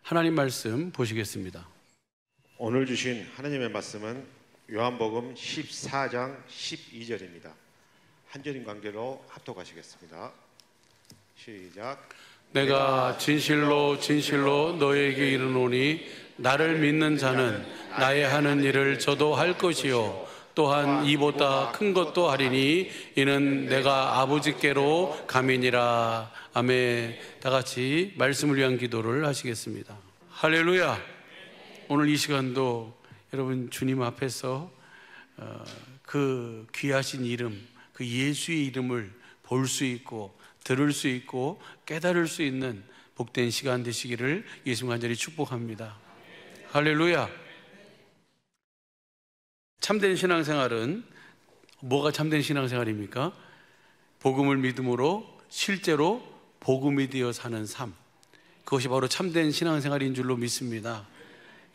하나님 말씀 보시겠습니다. 오늘 주신 하나님의 말씀은 요한복음 14장 12절입니다. 한 절인 관계로 합독하시겠습니다. 시작. 내가 진실로 진실로 너에게 이르노니 나를 믿는 자는 나의 하는 일을 저도 할 것이요 또한 이보다 큰 것도 하리니 이는 내가 아버지께로 감이니라. 아멘. 다 같이 말씀을 위한 기도를 하시겠습니다. 할렐루야. 오늘 이 시간도 여러분 주님 앞에서 그 귀하신 이름, 그 예수의 이름을 볼 수 있고 들을 수 있고 깨달을 수 있는 복된 시간 되시기를 예수님 간절히 축복합니다. 할렐루야. 참된 신앙생활은 뭐가 참된 신앙생활입니까? 복음을 믿음으로 실제로 복음이 되어 사는 삶, 그것이 바로 참된 신앙생활인 줄로 믿습니다.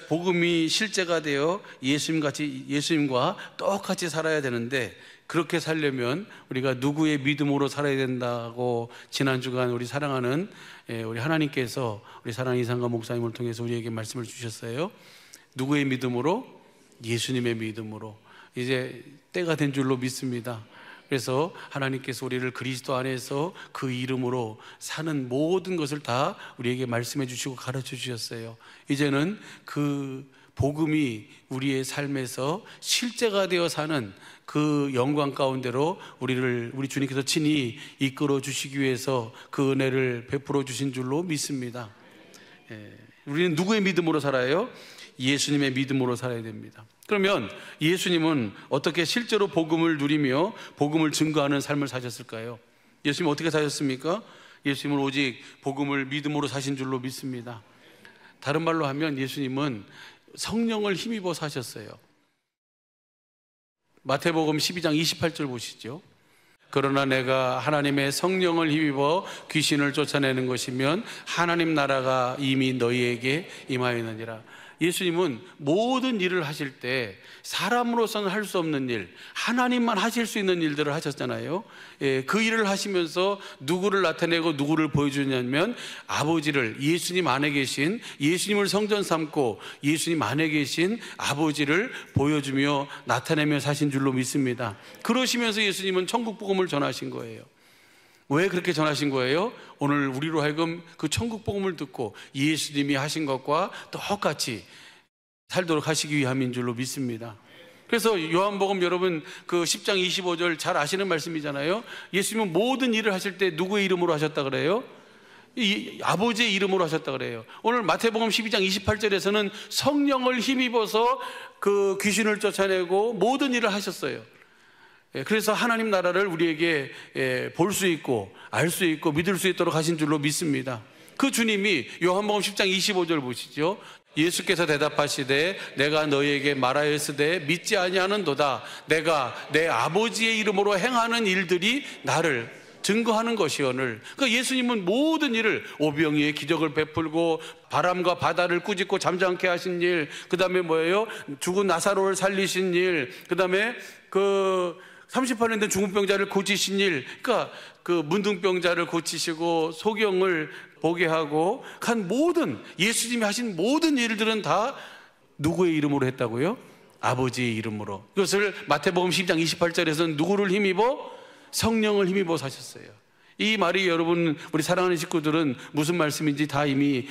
복음이 실제가 되어 예수님과 똑같이 살아야 되는데, 그렇게 살려면 우리가 누구의 믿음으로 살아야 된다고 지난 주간 우리 사랑하는 우리 하나님께서 우리 사랑하는 이상가 목사님을 통해서 우리에게 말씀을 주셨어요. 누구의 믿음으로? 예수님의 믿음으로. 이제 때가 된 줄로 믿습니다. 그래서 하나님께서 우리를 그리스도 안에서 그 이름으로 사는 모든 것을 다 우리에게 말씀해 주시고 가르쳐 주셨어요. 이제는 그 복음이 우리의 삶에서 실제가 되어 사는 그 영광 가운데로 우리 주님께서 친히 이끌어 주시기 위해서 그 은혜를 베풀어 주신 줄로 믿습니다. 우리는 누구의 믿음으로 살아요? 예수님의 믿음으로 살아야 됩니다. 그러면 예수님은 어떻게 실제로 복음을 누리며 복음을 증거하는 삶을 사셨을까요? 예수님은 어떻게 사셨습니까? 예수님은 오직 복음을 믿음으로 사신 줄로 믿습니다. 다른 말로 하면 예수님은 성령을 힘입어 사셨어요. 마태복음 12장 28절 보시죠. 그러나 내가 하나님의 성령을 힘입어 귀신을 쫓아내는 것이면 하나님 나라가 이미 너희에게 임하였느니라. 예수님은 모든 일을 하실 때 사람으로서는 할 수 없는 일, 하나님만 하실 수 있는 일들을 하셨잖아요. 그 일을 하시면서 누구를 나타내고 누구를 보여주냐면 아버지를, 예수님 안에 계신, 예수님을 성전 삼고 예수님 안에 계신 아버지를 보여주며 나타내며 사신 줄로 믿습니다. 그러시면서 예수님은 천국 복음을 전하신 거예요. 왜 그렇게 전하신 거예요? 오늘 우리로 하여금 그 천국 복음을 듣고 예수님이 하신 것과 똑같이 살도록 하시기 위함인 줄로 믿습니다. 그래서 요한복음 여러분 그 10장 25절 잘 아시는 말씀이잖아요. 예수님은 모든 일을 하실 때 누구의 이름으로 하셨다 그래요? 아버지의 이름으로 하셨다 그래요. 오늘 마태복음 12장 28절에서는 성령을 힘입어서 그 귀신을 쫓아내고 모든 일을 하셨어요. 그래서 하나님 나라를 우리에게 볼 수 있고 알 수 있고 믿을 수 있도록 하신 줄로 믿습니다. 그 주님이 요한복음 10장 25절 보시죠. 예수께서 대답하시되 내가 너희에게 말하였으되 믿지 아니하는도다. 내가 내 아버지의 이름으로 행하는 일들이 나를 증거하는 것이오늘. 그러니까 예수님은 모든 일을, 오병이의 기적을 베풀고 바람과 바다를 꾸짖고 잠잠케 하신 일, 그 다음에 뭐예요? 죽은 나사로를 살리신 일, 그 다음에 그 38년 된 중풍병자를 고치신 일, 그러니까 그 문둥병자를 고치시고 소경을 보게 하고 한 모든, 예수님이 하신 모든 일들은 다 누구의 이름으로 했다고요? 아버지의 이름으로. 이것을 마태복음 10장 28절에서는 누구를 힘입어? 성령을 힘입어 사셨어요. 이 말이 여러분, 우리 사랑하는 식구들은 무슨 말씀인지 다 이미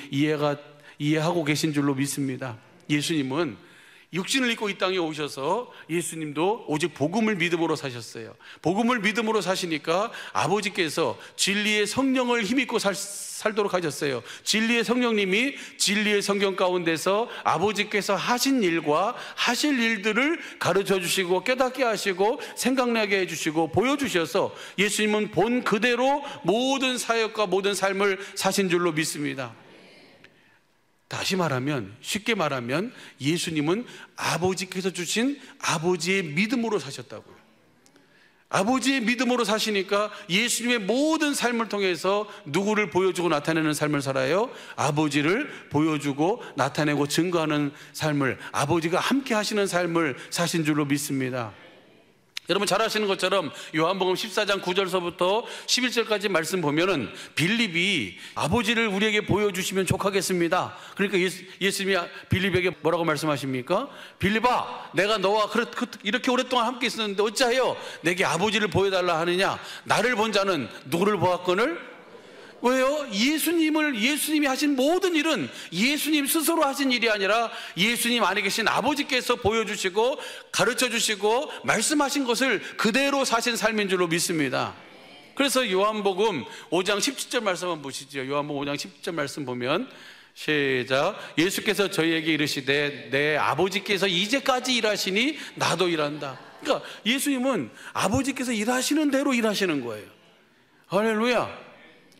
이해하고 계신 줄로 믿습니다. 예수님은 육신을 입고 이 땅에 오셔서 예수님도 오직 복음을 믿음으로 사셨어요. 복음을 믿음으로 사시니까 아버지께서 진리의 성령을 힘입고 살도록 하셨어요. 진리의 성령님이 진리의 성경 가운데서 아버지께서 하신 일과 하실 일들을 가르쳐 주시고 깨닫게 하시고 생각나게 해주시고 보여주셔서 예수님은 본 그대로 모든 사역과 모든 삶을 사신 줄로 믿습니다. 다시 말하면, 쉽게 말하면 예수님은 아버지께서 주신 아버지의 믿음으로 사셨다고요. 아버지의 믿음으로 사시니까 예수님의 모든 삶을 통해서 누구를 보여주고 나타내는 삶을 살아요? 아버지를 보여주고 나타내고 증거하는 삶을, 아버지가 함께 하시는 삶을 사신 줄로 믿습니다. 여러분 잘 아시는 것처럼 요한복음 14장 9절서부터 11절까지 말씀 보면은 빌립이 아버지를 우리에게 보여주시면 족하겠습니다. 그러니까 예수님이 빌립에게 뭐라고 말씀하십니까? 빌립아, 내가 너와 이렇게 오랫동안 함께 있었는데 어찌하여 내게 아버지를 보여달라 하느냐? 나를 본 자는 누구를 보았거늘? 왜요? 예수님이 하신 모든 일은 예수님 스스로 하신 일이 아니라 예수님 안에 계신 아버지께서 보여주시고 가르쳐주시고 말씀하신 것을 그대로 사신 삶인 줄로 믿습니다. 그래서 요한복음 5장 17절 말씀 한번 보시죠. 요한복음 5장 17절 말씀 보면 시작. 예수께서 저희에게 이르시되 내 아버지께서 이제까지 일하시니 나도 일한다. 그러니까 예수님은 아버지께서 일하시는 대로 일하시는 거예요. 할렐루야.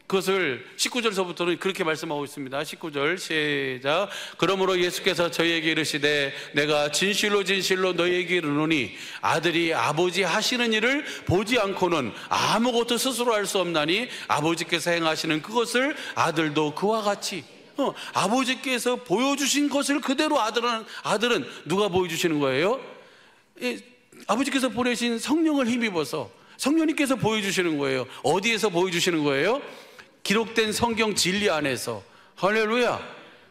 그것을 19절서부터는 그렇게 말씀하고 있습니다. 19절 시작. 그러므로 예수께서 저희에게 이르시되 내가 진실로 진실로 너희에게 이르노니 아들이 아버지 하시는 일을 보지 않고는 아무것도 스스로 할 수 없나니 아버지께서 행하시는 그것을 아들도 그와 같이 아버지께서 보여주신 것을 그대로 아들은 누가 보여주시는 거예요? 아버지께서 보내신 성령을 힘입어서 성령님께서 보여주시는 거예요. 어디에서 보여주시는 거예요? 기록된 성경 진리 안에서. 할렐루야.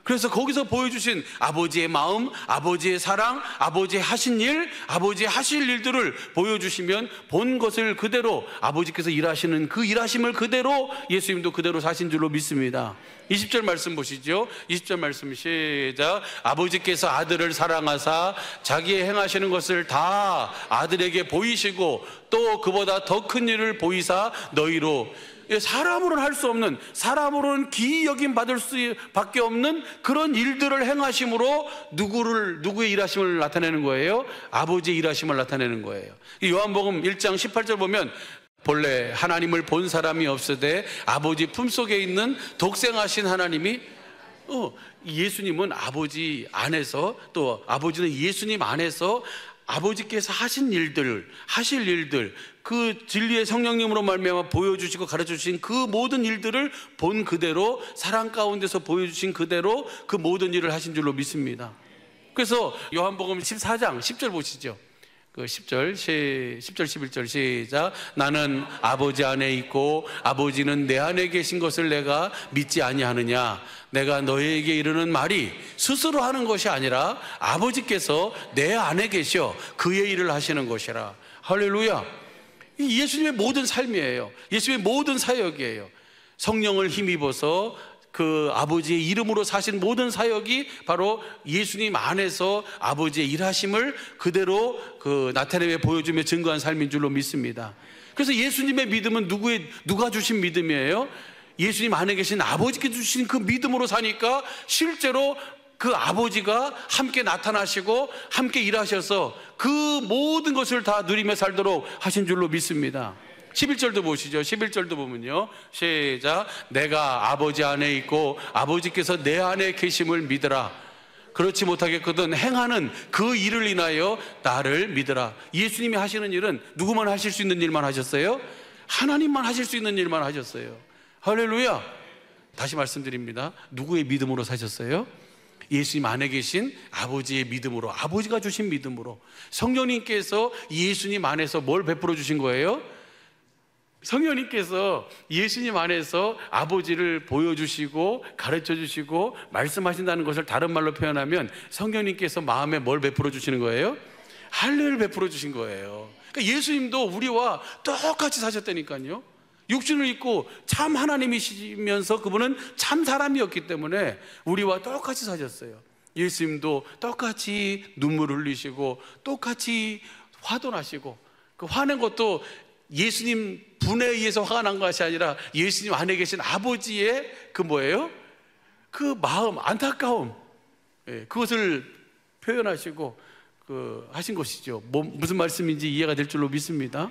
그래서 거기서 보여주신 아버지의 마음, 아버지의 사랑, 아버지의 하신 일, 아버지의 하실 일들을 보여주시면 본 것을 그대로 아버지께서 일하시는 그 일하심을 그대로 예수님도 그대로 사신 줄로 믿습니다. 20절 말씀 보시죠. 20절 말씀 시작. 아버지께서 아들을 사랑하사 자기의 행하시는 것을 다 아들에게 보이시고 또 그보다 더 큰 일을 보이사 너희로 사람으로는 할 수 없는, 사람으로는 기이 여김 받을 수밖에 없는 그런 일들을 행하심으로 누구의 일하심을 나타내는 거예요? 아버지의 일하심을 나타내는 거예요. 요한복음 1장 18절 보면 본래 하나님을 본 사람이 없으되 아버지 품속에 있는 독생하신 하나님이 예수님은 아버지 안에서 또 아버지는 예수님 안에서 아버지께서 하신 일들, 하실 일들, 그 진리의 성령님으로 말미암아 보여주시고 가르쳐주신 그 모든 일들을 본 그대로 사랑 가운데서 보여주신 그대로 그 모든 일을 하신 줄로 믿습니다. 그래서 요한복음 14장 10절 보시죠. 그 10절 11절 시작. 나는 아버지 안에 있고 아버지는 내 안에 계신 것을 내가 믿지 아니하느냐. 내가 너희에게 이르는 말이 스스로 하는 것이 아니라 아버지께서 내 안에 계셔 그의 일을 하시는 것이라. 할렐루야. 예수님의 모든 삶이에요. 예수님의 모든 사역이에요. 성령을 힘입어서 그 아버지의 이름으로 사신 모든 사역이 바로 예수님 안에서 아버지의 일하심을 그대로 나타내며 보여주며 증거한 삶인 줄로 믿습니다. 그래서 예수님의 믿음은 누가 주신 믿음이에요? 예수님 안에 계신 아버지께 주신 그 믿음으로 사니까 실제로 그 아버지가 함께 나타나시고 함께 일하셔서 그 모든 것을 다 누리며 살도록 하신 줄로 믿습니다. 11절도 보시죠. 11절도 보면요 시작. 내가 아버지 안에 있고 아버지께서 내 안에 계심을 믿으라. 그렇지 못하겠거든 행하는 그 일을 인하여 나를 믿으라. 예수님이 하시는 일은 누구만 하실 수 있는 일만 하셨어요? 하나님만 하실 수 있는 일만 하셨어요. 할렐루야. 다시 말씀드립니다. 누구의 믿음으로 사셨어요? 예수님 안에 계신 아버지의 믿음으로, 아버지가 주신 믿음으로. 성령님께서 예수님 안에서 뭘 베풀어 주신 거예요? 성령님께서 예수님 안에서 아버지를 보여주시고 가르쳐주시고 말씀하신다는 것을 다른 말로 표현하면 성령님께서 마음에 뭘 베풀어 주시는 거예요? 할례를 베풀어 주신 거예요. 그러니까 예수님도 우리와 똑같이 사셨다니까요. 육신을 입고 참 하나님이시면서 그분은 참 사람이었기 때문에 우리와 똑같이 사셨어요. 예수님도 똑같이 눈물 흘리시고 똑같이 화도 나시고, 그 화낸 것도 예수님 분에 의해서 화가 난 것이 아니라 예수님 안에 계신 아버지의 그 뭐예요? 그 마음, 안타까움, 그것을 표현하시고 하신 것이죠. 무슨 말씀인지 이해가 될 줄로 믿습니다.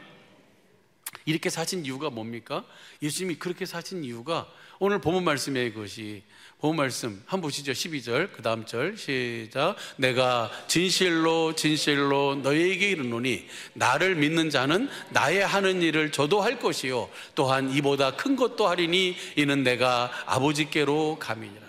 이렇게 사신 이유가 뭡니까? 예수님이 그렇게 사신 이유가 오늘 본문 말씀이에요. 그것이 본문 말씀 한번 보시죠. 12절 그 다음 절 시작. 내가 진실로 진실로 너희에게 이르노니 나를 믿는 자는 나의 하는 일을 저도 할 것이요 또한 이보다 큰 것도 하리니 이는 내가 아버지께로 감이니라.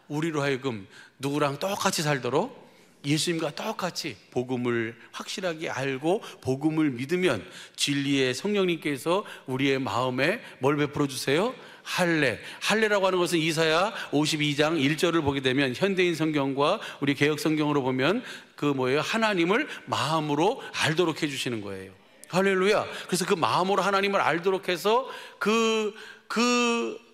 우리로 하여금 누구랑 똑같이 살도록 예수님과 똑같이 복음을 확실하게 알고 복음을 믿으면 진리의 성령님께서 우리의 마음에 뭘 베풀어 주세요? 할례라고 하는 것은 이사야 52장 1절을 보게 되면 현대인 성경과 우리 개역 성경으로 보면 그 뭐예요? 하나님을 마음으로 알도록 해주시는 거예요. 할렐루야. 그래서 그 마음으로 하나님을 알도록 해서 그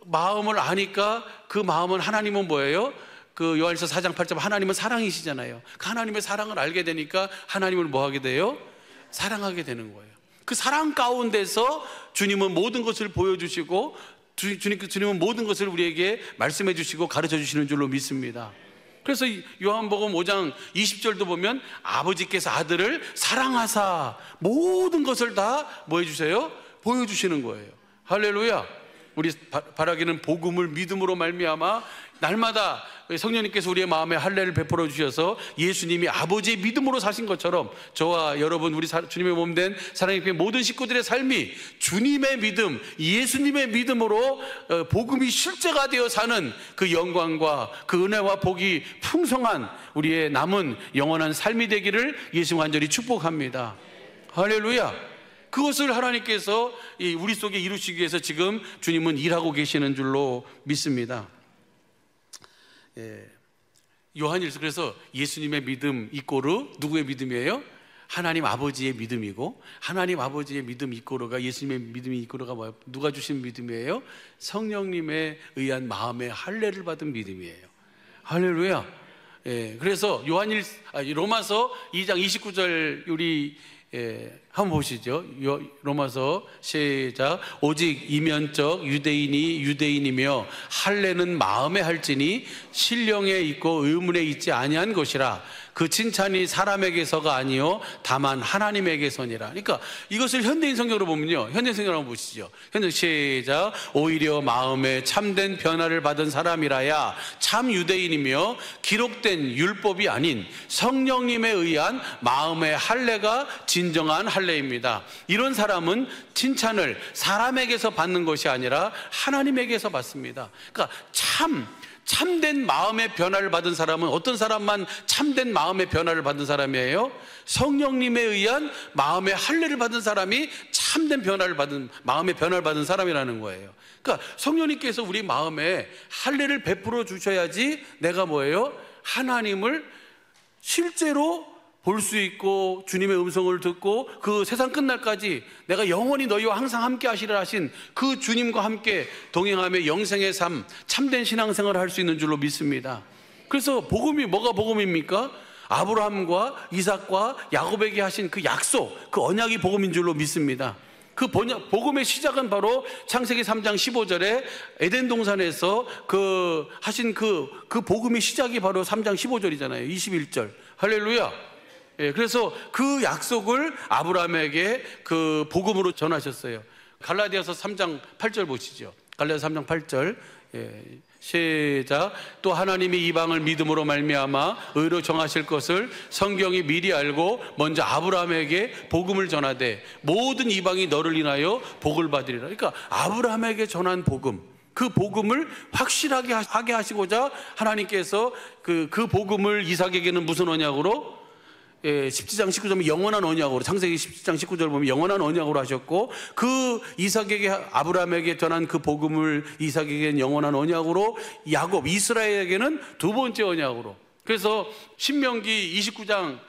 마음을 아니까 그 마음은 하나님은 뭐예요? 그 요한일서 4장 8절 하나님은 사랑이시잖아요. 그 하나님의 사랑을 알게 되니까 하나님을 뭐 하게 돼요? 사랑하게 되는 거예요. 그 사랑 가운데서 주님은 모든 것을 보여주시고 주님은 모든 것을 우리에게 말씀해 주시고 가르쳐 주시는 줄로 믿습니다. 그래서 요한복음 5장 20절도 보면 아버지께서 아들을 사랑하사 모든 것을 다 뭐 해주세요? 보여주시는 거예요. 할렐루야. 우리 바라기는 복음을 믿음으로 말미암아 날마다 성령님께서 우리의 마음에 할례를 베풀어 주셔서 예수님이 아버지의 믿음으로 사신 것처럼 저와 여러분 우리 주님의 몸된 사랑의 모든 식구들의 삶이 주님의 믿음, 예수님의 믿음으로 복음이 실제가 되어 사는 그 영광과 그 은혜와 복이 풍성한 우리의 남은 영원한 삶이 되기를 예수 간절히 축복합니다. 할렐루야. 그것을 하나님께서 우리 속에 이루시기 위해서 지금 주님은 일하고 계시는 줄로 믿습니다. 요한일서 그래서 예수님의 믿음 이꼬르 누구의 믿음이에요? 하나님 아버지의 믿음이고 하나님 아버지의 믿음 이꼬르가 예수님의 믿음 이꼬르가 뭐예요? 누가 주신 믿음이에요? 성령님에 의한 마음의 할례를 받은 믿음이에요. 할렐루야. 그래서 로마서 2장 29절 우리 한번 보시죠. 로마서 시작. 오직 이면적 유대인이 유대인이며 할례는 마음에 할지니 신령에 있고 의문에 있지 아니한 것이라. 그 칭찬이 사람에게서가 아니요 다만 하나님에게서니라. 그러니까 이것을 현대인 성경으로 보면요, 현대인 성경으로 한번 보시죠. 현대 시작. 오히려 마음에 참된 변화를 받은 사람이라야 참 유대인이며 기록된 율법이 아닌 성령님에 의한 마음의 할례가 진정한 할례입니다. 이런 사람은 칭찬을 사람에게서 받는 것이 아니라 하나님에게서 받습니다. 그러니까 참된 마음의 변화를 받은 사람은 어떤 사람만 참된 마음의 변화를 받은 사람이에요? 성령님에 의한 마음의 할례를 받은 사람이 참된 변화를 받은 마음의 변화를 받은 사람이라는 거예요. 그러니까 성령님께서 우리 마음에 할례를 베풀어 주셔야지 내가 뭐예요? 하나님을 실제로 볼 수 있고 주님의 음성을 듣고 그 세상 끝날까지 내가 영원히 너희와 항상 함께 하시리라 하신 그 주님과 함께 동행하며 영생의 삶, 참된 신앙생활을 할 수 있는 줄로 믿습니다. 그래서 복음이 뭐가 복음입니까? 아브라함과 이삭과 야곱에게 하신 그 약속, 그 언약이 복음인 줄로 믿습니다. 그 복음의 시작은 바로 창세기 3장 15절에 에덴 동산에서 하신 그 복음의 시작이 바로 3장 15절이잖아요. 21절. 할렐루야. 그래서 그 약속을 아브라함에게 그 복음으로 전하셨어요. 갈라디아서 3장 8절 보시죠. 갈라디아서 3장 8절. 시작. 또 하나님이 이방을 믿음으로 말미암아 의로 정하실 것을 성경이 미리 알고 먼저 아브라함에게 복음을 전하되 모든 이방이 너를 인하여 복을 받으리라. 그러니까 아브라함에게 전한 복음, 그 복음을 확실하게 하게 하시고자 하나님께서 그 복음을 이삭에게는 무슨 언약으로? 17장 19절 영원한 언약으로, 창세기 17장 19절 보면 영원한 언약으로 하셨고, 그 이삭에게 아브라함에게 전한 그 복음을 이삭에게는 영원한 언약으로, 야곱 이스라엘에게는 두 번째 언약으로. 그래서 신명기 29장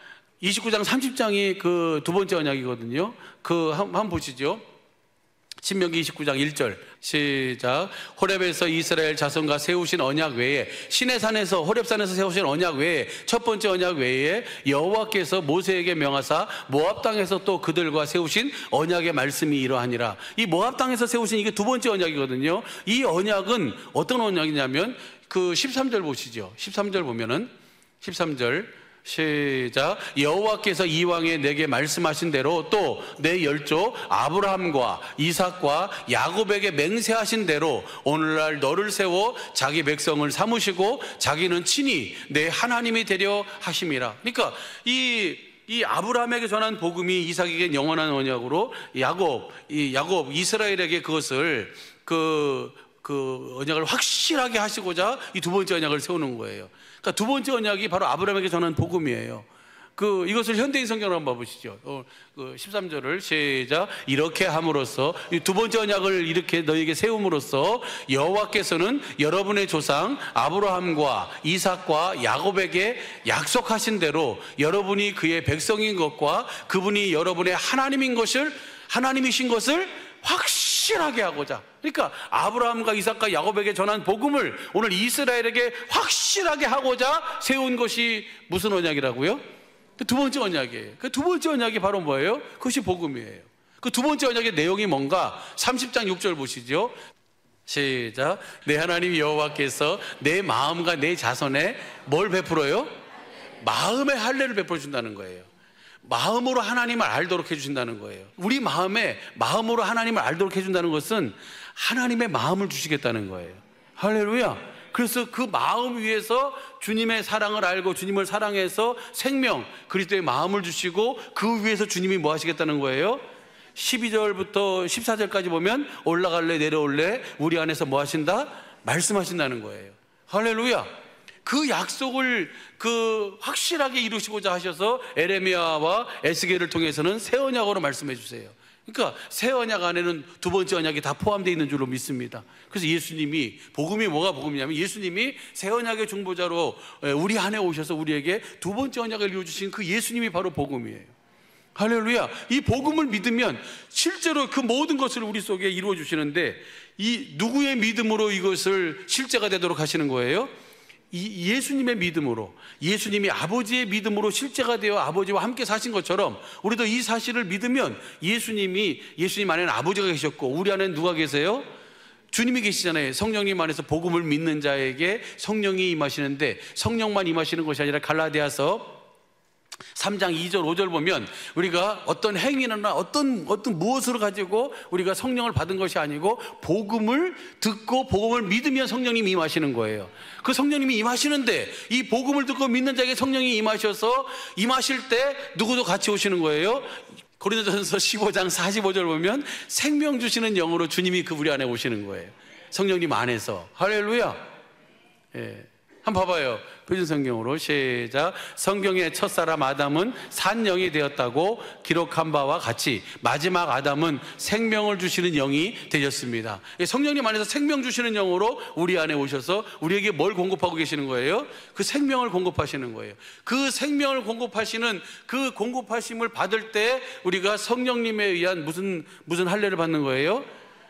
30장이 그 두 번째 언약이거든요. 한번 보시죠. 신명기 29장 1절 시작. 호렙에서 이스라엘 자손과 세우신 언약 외에, 시내산에서 호렙산에서 세우신 언약 외에, 첫 번째 언약 외에 여호와께서 모세에게 명하사 모압 땅에서 또 그들과 세우신 언약의 말씀이 이러하니라. 이 모압 땅에서 세우신 이게 두 번째 언약이거든요. 이 언약은 어떤 언약이냐면 그 13절 보시죠. 13절 보면은 13절 시작. 여호와께서 이왕에 내게 말씀하신 대로 또 내 열조 아브라함과 이삭과 야곱에게 맹세하신 대로 오늘날 너를 세워 자기 백성을 삼으시고 자기는 친히 내 하나님이 되려 하심이라. 그러니까 이 아브라함에게 전한 복음이 이삭에게 영원한 언약으로, 야곱 이스라엘에게 그것을 그 그 언약을 확실하게 하시고자 이 두 번째 언약을 세우는 거예요. 그러니까 두 번째 언약이 바로 아브라함에게 전한 복음이에요. 이것을 현대인 성경으로 한번 봐보시죠. 13절을 시작. 이렇게 함으로써 이 두 번째 언약을 이렇게 너희에게 세움으로써 여호와께서는 여러분의 조상 아브라함과 이삭과 야곱에게 약속하신 대로 여러분이 그의 백성인 것과 그분이 여러분의 하나님이신 것을 확실하게 하고자. 그러니까 아브라함과 이삭과 야곱에게 전한 복음을 오늘 이스라엘에게 확실하게 하고자 세운 것이 무슨 언약이라고요? 그 두 번째 언약이에요. 그 두 번째 언약이 바로 뭐예요? 그것이 복음이에요. 그 두 번째 언약의 내용이 뭔가? 30장 6절 보시죠. 시작. 내 하나님 여호와께서 내 마음과 내 자손에 뭘 베풀어요? 마음의 할례를 베풀어 준다는 거예요. 마음으로 하나님을 알도록 해주신다는 거예요. 우리 마음으로 하나님을 알도록 해준다는 것은 하나님의 마음을 주시겠다는 거예요. 할렐루야. 그래서 그 마음 위에서 주님의 사랑을 알고 주님을 사랑해서 생명, 그리스도의 마음을 주시고 그 위에서 주님이 뭐 하시겠다는 거예요? 12절부터 14절까지 보면 올라갈래 내려올래 우리 안에서 뭐 하신다? 말씀하신다는 거예요. 할렐루야. 그 약속을 확실하게 이루시고자 하셔서 에레미야와 에스겔을 통해서는 새 언약으로 말씀해 주세요. 그러니까 새 언약 안에는 두 번째 언약이 다 포함되어 있는 줄로 믿습니다. 그래서 예수님이, 복음이 뭐가 복음이냐면 예수님이 새 언약의 중보자로 우리 안에 오셔서 우리에게 두 번째 언약을 이루어주신 그 예수님이 바로 복음이에요. 할렐루야. 이 복음을 믿으면 실제로 그 모든 것을 우리 속에 이루어 주시는데, 이 누구의 믿음으로 이것을 실제가 되도록 하시는 거예요? 이 예수님의 믿음으로, 예수님이 아버지의 믿음으로 실제가 되어 아버지와 함께 사신 것처럼 우리도 이 사실을 믿으면 예수님 안에는 아버지가 계셨고 우리 안에는 누가 계세요? 주님이 계시잖아요. 성령님 안에서 복음을 믿는 자에게 성령이 임하시는데, 성령만 임하시는 것이 아니라 갈라디아서 3장 2절 5절 보면 우리가 어떤 행위나 어떤 무엇으로 가지고 우리가 성령을 받은 것이 아니고 복음을 듣고 복음을 믿으면 성령님이 임하시는 거예요. 그 성령님이 임하시는데 이 복음을 듣고 믿는 자에게 성령이 임하셔서 임하실 때 누구도 같이 오시는 거예요. 고린도전서 15장 45절 보면 생명 주시는 영으로 주님이 그 우리 안에 오시는 거예요. 성령님 안에서. 할렐루야. 예. 한번 봐봐요. 표준성경으로 시작. 성경의 첫사람 아담은 산영이 되었다고 기록한 바와 같이 마지막 아담은 생명을 주시는 영이 되셨습니다. 성령님 안에서 생명 주시는 영으로 우리 안에 오셔서 우리에게 뭘 공급하고 계시는 거예요? 그 생명을 공급하시는 거예요. 그 생명을 공급하시는 그 공급하심을 받을 때 우리가 성령님에 의한 무슨 할례를 받는 거예요?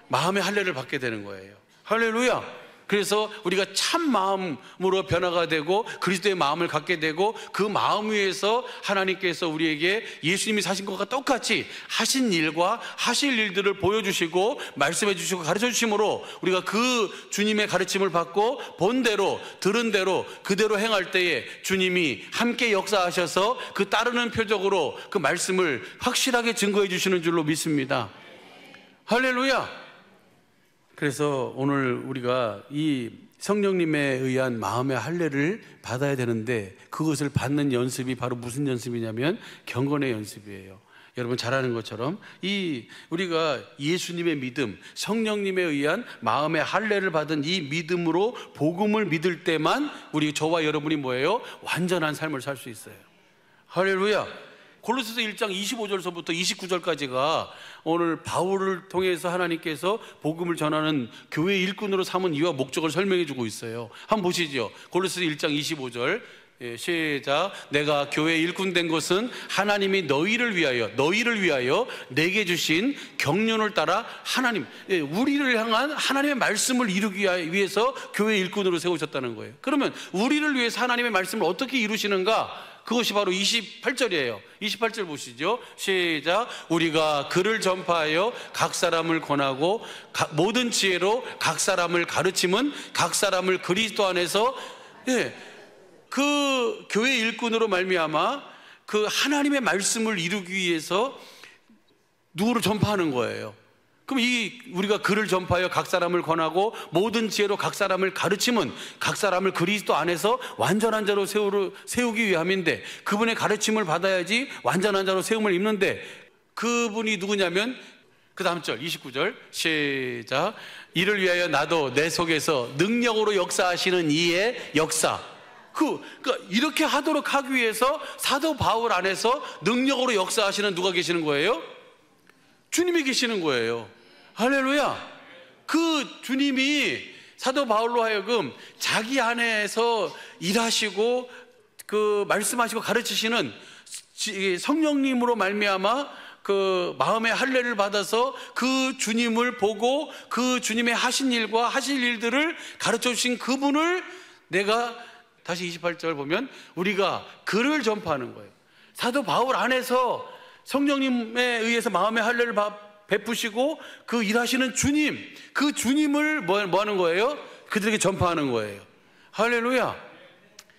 마음의 할례를 받게 되는 거예요. 할렐루야. 그래서 우리가 참 마음으로 변화가 되고 그리스도의 마음을 갖게 되고 그 마음 위에서 하나님께서 우리에게 예수님이 사신 것과 똑같이 하신 일과 하실 일들을 보여주시고 말씀해 주시고 가르쳐 주심으로 우리가 그 주님의 가르침을 받고 본 대로 들은 대로 그대로 행할 때에 주님이 함께 역사하셔서 그 따르는 표적으로 그 말씀을 확실하게 증거해 주시는 줄로 믿습니다. 할렐루야. 그래서 오늘 우리가 이 성령님에 의한 마음의 할례를 받아야 되는데, 그것을 받는 연습이 바로 무슨 연습이냐면 경건의 연습이에요. 여러분 잘 아는 것처럼 우리가 예수님의 믿음, 성령님에 의한 마음의 할례를 받은 이 믿음으로 복음을 믿을 때만 저와 여러분이 뭐예요? 완전한 삶을 살 수 있어요. 할렐루야. 골로새서 1장 25절서부터 29절까지가 오늘 바울을 통해서 하나님께서 복음을 전하는 교회 일꾼으로 삼은 이유와 목적을 설명해 주고 있어요. 한번 보시죠. 골로새서 1장 25절 시작. 내가 교회 일꾼 된 것은 하나님이 너희를 위하여 내게 주신 경륜을 따라 우리를 향한 하나님의 말씀을 이루기 위해서 교회 일꾼으로 세우셨다는 거예요. 그러면 우리를 위해서 하나님의 말씀을 어떻게 이루시는가? 그것이 바로 28절이에요. 28절 보시죠. 시작. 우리가 글을 전파하여 각 사람을 권하고 모든 지혜로 각 사람을 가르침은 각 사람을 그리스도 안에서 그 교회 일꾼으로 말미암아 그 하나님의 말씀을 이루기 위해서 누구를 전파하는 거예요. 그럼 우리가 글을 전파하여 각 사람을 권하고 모든 지혜로 각 사람을 가르침은 각 사람을 그리스도 안에서 완전한 자로 세우기 위함인데, 그분의 가르침을 받아야지 완전한 자로 세움을 입는데, 그분이 누구냐면 그 다음 절 29절 시작. 이를 위하여 나도 내 속에서 능력으로 역사하시는 이의 역사. 그러니까 이렇게 하도록 하기 위해서 사도 바울 안에서 능력으로 역사하시는 누가 계시는 거예요? 주님이 계시는 거예요. 할렐루야. 그 주님이 사도 바울로 하여금 자기 안에서 일하시고 그 말씀하시고 가르치시는 성령님으로 말미암아 그 마음의 할례를 받아서 그 주님을 보고 그 주님의 하신 일과 하실 일들을 가르쳐 주신 그분을 내가 다시 28절 보면 우리가 그를 전파하는 거예요. 사도 바울 안에서 성령님에 의해서 마음의 할례를 베푸시고 그 일하시는 주님, 그 주님을 뭐 하는 거예요? 그들에게 전파하는 거예요. 할렐루야.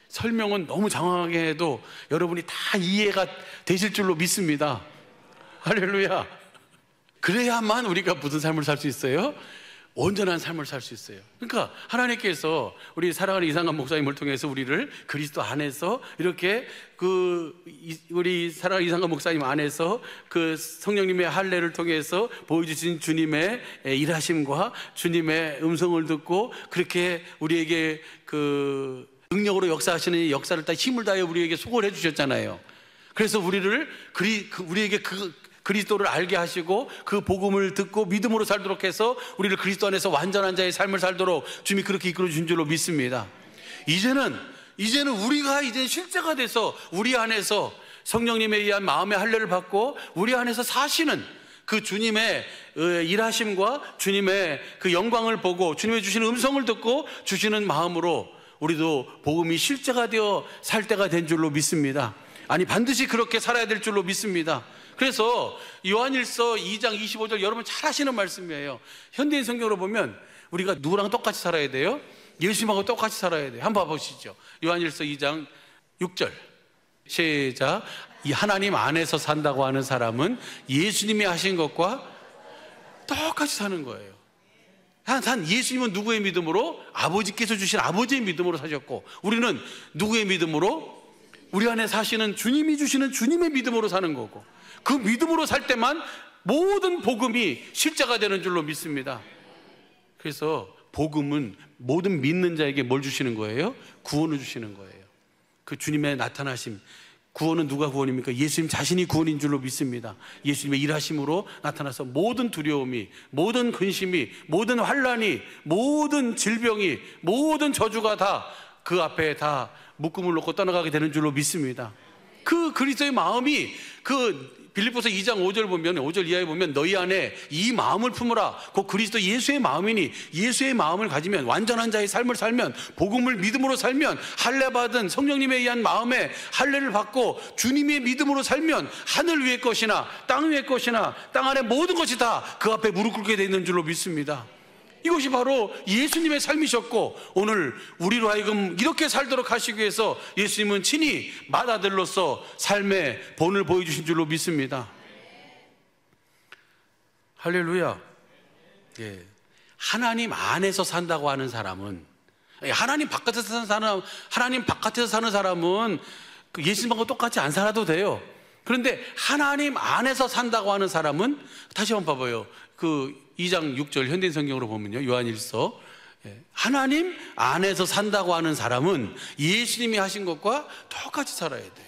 설명은 너무 장황하게 해도 여러분이 다 이해가 되실 줄로 믿습니다. 할렐루야. 그래야만 우리가 무슨 삶을 살 수 있어요? 온전한 삶을 살 수 있어요. 그러니까 하나님께서 우리 사랑하는 이상한 목사님을 통해서 우리를 그리스도 안에서 이렇게 우리 사랑하는 이상한 목사님 안에서 그 성령님의 할례를 통해서 보여주신 주님의 일하심과 주님의 음성을 듣고 그렇게 우리에게 그 능력으로 역사하시는 역사를 다 힘을 다해 우리에게 소개를 해주셨잖아요. 그래서 우리에게 그리스도를 알게 하시고 그 복음을 듣고 믿음으로 살도록 해서 우리를 그리스도 안에서 완전한 자의 삶을 살도록 주님이 그렇게 이끌어 주신 줄로 믿습니다. 이제는 우리가 이제 실제가 돼서 우리 안에서 성령님에 의한 마음의 할례를 받고 우리 안에서 사시는 그 주님의 일하심과 주님의 그 영광을 보고 주님의 주시는 음성을 듣고 주시는 마음으로 우리도 복음이 실제가 되어 살 때가 된 줄로 믿습니다. 아니 반드시 그렇게 살아야 될 줄로 믿습니다. 그래서 요한일서 2장 25절 여러분 잘 아시는 말씀이에요. 현대인 성경으로 보면 우리가 누구랑 똑같이 살아야 돼요? 예수님하고 똑같이 살아야 돼요. 한번 봐보시죠. 요한일서 2장 6절 시작. 이 하나님 안에서 산다고 하는 사람은 예수님이 하신 것과 똑같이 사는 거예요. 단 예수님은 누구의 믿음으로? 아버지께서 주신 아버지의 믿음으로 사셨고 우리는 누구의 믿음으로? 우리 안에 사시는 주님이 주시는 주님의 믿음으로 사는 거고 그 믿음으로 살 때만 모든 복음이 실제가 되는 줄로 믿습니다. 그래서 복음은 모든 믿는 자에게 뭘 주시는 거예요? 구원을 주시는 거예요. 그 주님의 나타나심, 구원은 누가 구원입니까? 예수님 자신이 구원인 줄로 믿습니다. 예수님의 일하심으로 나타나서 모든 두려움이, 모든 근심이, 모든 환난이, 모든 질병이, 모든 저주가 다 그 앞에 다 묶음을 놓고 떠나가게 되는 줄로 믿습니다. 그 그리스도의 마음이 그 빌립보서 2장 5절 보면 5절 이하에 보면 너희 안에 이 마음을 품으라. 그 그리스도 예수의 마음이니 예수의 마음을 가지면 완전한 자의 삶을 살면 복음을 믿음으로 살면 할례 받은 성령님에 의한 마음에 할례를 받고 주님의 믿음으로 살면 하늘 위의 것이나 땅 위의 것이나 땅 안에 모든 것이 다 그 앞에 무릎 꿇게 되어 있는 줄로 믿습니다. 이것이 바로 예수님의 삶이셨고 오늘 우리로 하여금 이렇게 살도록 하시기 위해서 예수님은 친히 맏아들로서 삶의 본을 보여주신 줄로 믿습니다. 할렐루야. 예. 하나님 안에서 산다고 하는 사람은 하나님 바깥에서 사는 사람은 예수님하고 똑같이 안 살아도 돼요. 그런데 하나님 안에서 산다고 하는 사람은 다시 한번 봐봐요. 그 2장 6절 현대인 성경으로 보면요. 요한일서 하나님 안에서 산다고 하는 사람은 예수님이 하신 것과 똑같이 살아야 돼요.